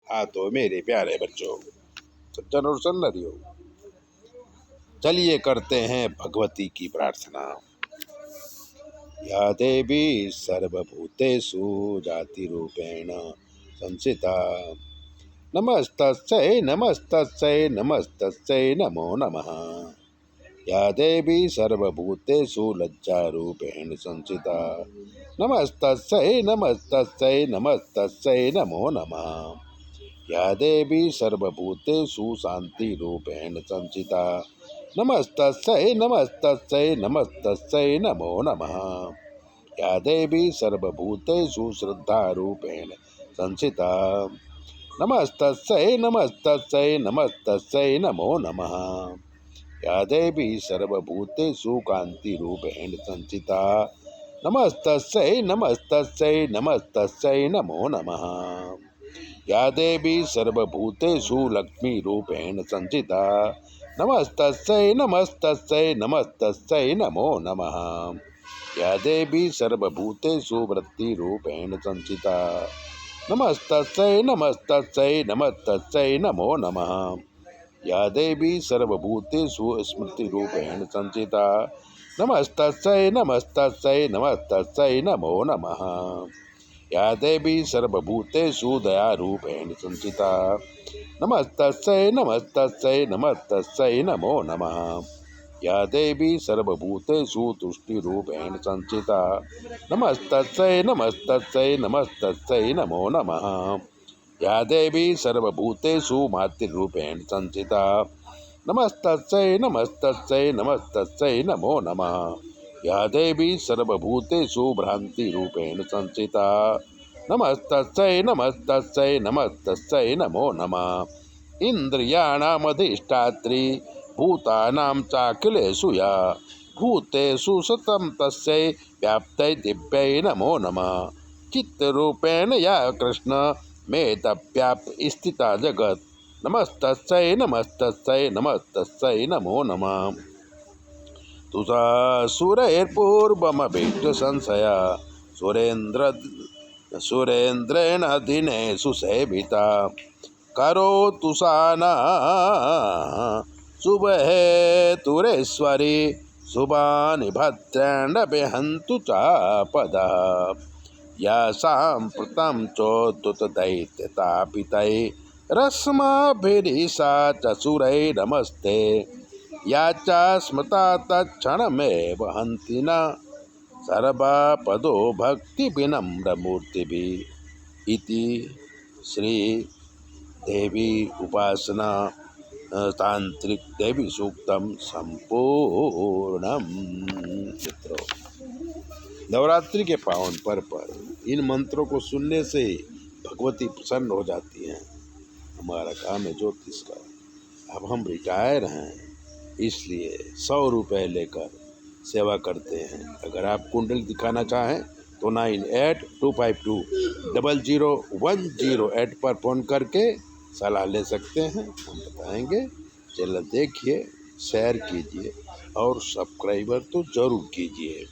हाँ तो मेरे प्यारे बच्चों, सज्जन और सन्नरियो, चलिए करते हैं भगवती की प्रार्थना। या देवी सर्वभूतेषु जातिरूपेण संस्थिता, नमस्तस्यै नमस्तस्यै नमस्तस्यै नमो नमः। या देवी सर्वभूतेषु लज्जारूपेण संस्थिता, नमस्तस्यै नमस्तस्यै नमस्तस्यै नमो नमः। या देवी सर्वभूतेषु शान्तिरूपेण संस्थिता, नमस्तस्यै नमस्तस्यै नमस्तस्यै नमो नमः। या देवी सर्वभूतेषु श्रद्धारूपेण संस्थिता, नमस्तस्यै नमस्तस्यै नमस्तस्यै नमो नमः। या देवी सर्वभूतेषु कान्तिरूपेण संस्थिता, नमस्तस्यै नमस्तस्यै नमस्तस्यै नमो नमः। या देवी सर्वभूतेषु लक्ष्मीरूपेण संस्थिता, नमस्तस्यै नमस्तस्यै नमस्तस्यै नमो नमः। या देवी सर्वभूतेषु वृत्तिरूपेण संस्थिता, नमस्तस्यै नमस्तस्यै नमस्तस्यै नमो नमः। या देवी सर्वभूतेषु स्मृतिरूपेण संस्थिता, नमस्तस्यै नमस्तस्यै नमस्तस्यै नमो नमः। या देवी सर्वभूतेषु दयारूपेण संस्थिता, नमस्तस्यै नमस्तस्यै नमस्तस्यै नमो नमः। या देवी सर्वभूतेषु तुष्टिरूपेण संस्थिता, नमस्तस्यै नमस्तस्यै नमस्तस्यै नमो नमः। या देवी सर्वभूतेषु मातृरूपेण संस्थिता, नमस्तस्यै नमस्तस्यै नमस्तस्यै नमो नमः। या देवी सर्वभूतेषु भ्रान्तिरूपेण संस्थिता, नमस्तस्यै नमस्तस्यै नमस्तस्यै नमो नमः। इन्द्रियाणामधिष्ठात्री भूतानां चाखिलेषु या भूतेषु सततं तस्यै व्याप्त्यै दिव्यै नमो नमः। चित्तरूपेण या कृष्ण मेतव्याप्य स्थिता जगत्, नमस्तस्यै नमस्तस्यै नमस्तस्यै नमो नमः। तुषा सुरैर्पूर्वमभीष्ट संशया, सुरेन्द्रेण दिनेषु सेविता, करोतु सा नः शुभहेतुरेश्वरी, शुभानि भद्राण्यभिहन्तु चापदः। या साम्प्रतं चोद्धतदैत्यतापितैरस्माभिरीशा च सुरैर्नमस्ते, या च स्मृता तत्क्षणमेव हन्ति न सर्वपदो भक्तिविनम्रमूर्तिभिः। इति श्री देवी उपासना तांत्रिक देवी सूक्तम संपूर्णम। मित्रों, नवरात्रि के पावन पर्व पर इन मंत्रों को सुनने से भगवती प्रसन्न हो जाती हैं। हमारा काम है ज्योतिष का, अब हम रिटायर हैं, इसलिए 100 रुपये लेकर सेवा करते हैं। अगर आप कुंडली दिखाना चाहें तो 9825200108 पर फ़ोन करके सलाह ले सकते हैं, हम बताएंगे। चैनल देखिए, शेयर कीजिए और सब्सक्राइबर तो ज़रूर कीजिए।